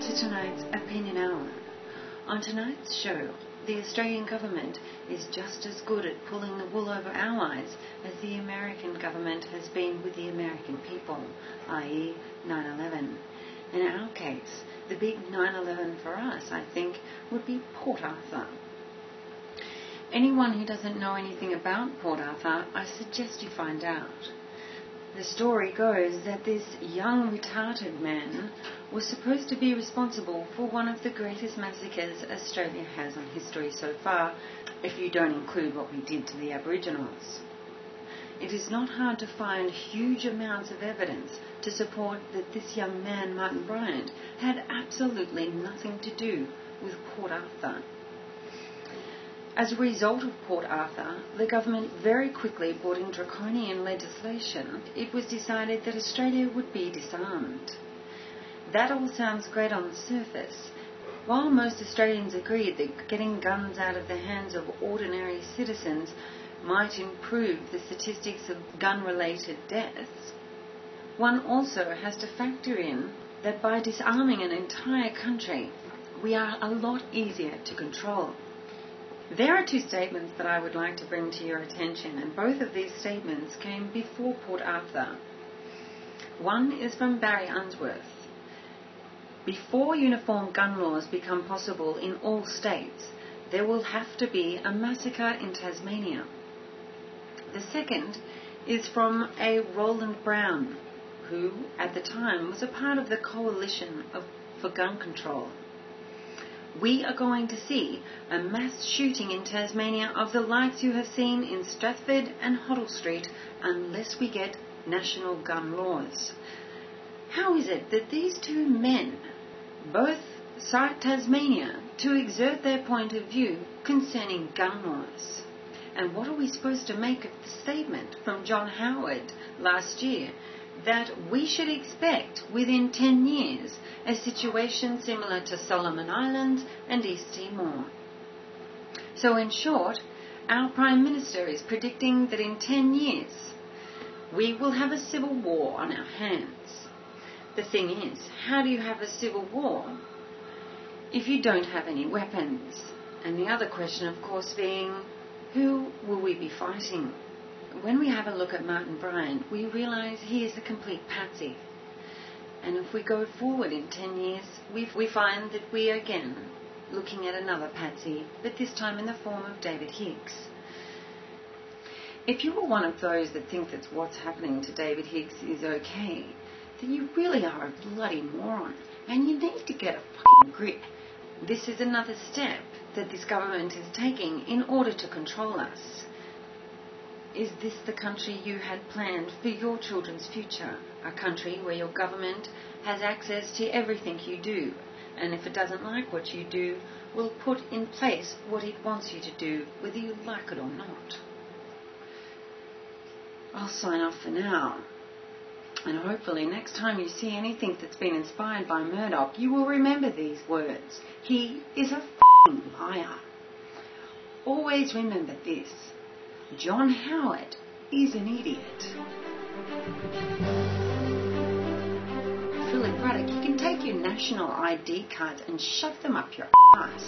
to tonight's Opinion Hour. On tonight's show, the Australian government is just as good at pulling the wool over our eyes as the American government has been with the American people, i.e. 9/11. In our case, the big 9/11 for us, I think, would be Port Arthur. Anyone who doesn't know anything about Port Arthur, I suggest you find out. The story goes that this young, retarded man was supposed to be responsible for one of the greatest massacres Australia has on history so far, if you don't include what we did to the Aboriginals. It is not hard to find huge amounts of evidence to support that this young man, Martin Bryant, had absolutely nothing to do with Port Arthur. As a result of Port Arthur, the government very quickly brought in draconian legislation. It was decided that Australia would be disarmed. That all sounds great on the surface. While most Australians agreed that getting guns out of the hands of ordinary citizens might improve the statistics of gun-related deaths, one also has to factor in that by disarming an entire country, we are a lot easier to control. There are two statements that I would like to bring to your attention, and both of these statements came before Port Arthur. One is from Barry Unsworth. Before uniform gun laws become possible in all states, there will have to be a massacre in Tasmania. The second is from a Roland Brown, who at the time was a part of the coalition for gun control. We are going to see a mass shooting in Tasmania of the likes you have seen in Strathford and Hoddle Street unless we get national gun laws. How is it that these two men both cite Tasmania to exert their point of view concerning gun laws? And what are we supposed to make of the statement from John Howard last year that we should expect within 10 years a situation similar to Solomon Islands and East Timor? So in short, our Prime Minister is predicting that in 10 years we will have a civil war on our hands. The thing is, how do you have a civil war if you don't have any weapons? And the other question, of course, being, who will we be fighting? When we have a look at Martin Bryant, we realise he is a complete patsy. And if we go forward in 10 years, we find that we are again looking at another patsy, but this time in the form of David Hicks. If you are one of those that think that what's happening to David Hicks is okay, then you really are a bloody moron, and you need to get a fucking grip. This is another step that this government is taking in order to control us. Is this the country you had planned for your children's future? A country where your government has access to everything you do, and if it doesn't like what you do, will put in place what it wants you to do, whether you like it or not. I'll sign off for now. And hopefully next time you see anything that's been inspired by Murdoch, you will remember these words. He is a f***ing liar. Always remember this. John Howard is an idiot. Philip Ruddock, you can take your national ID cards and shove them up your ass.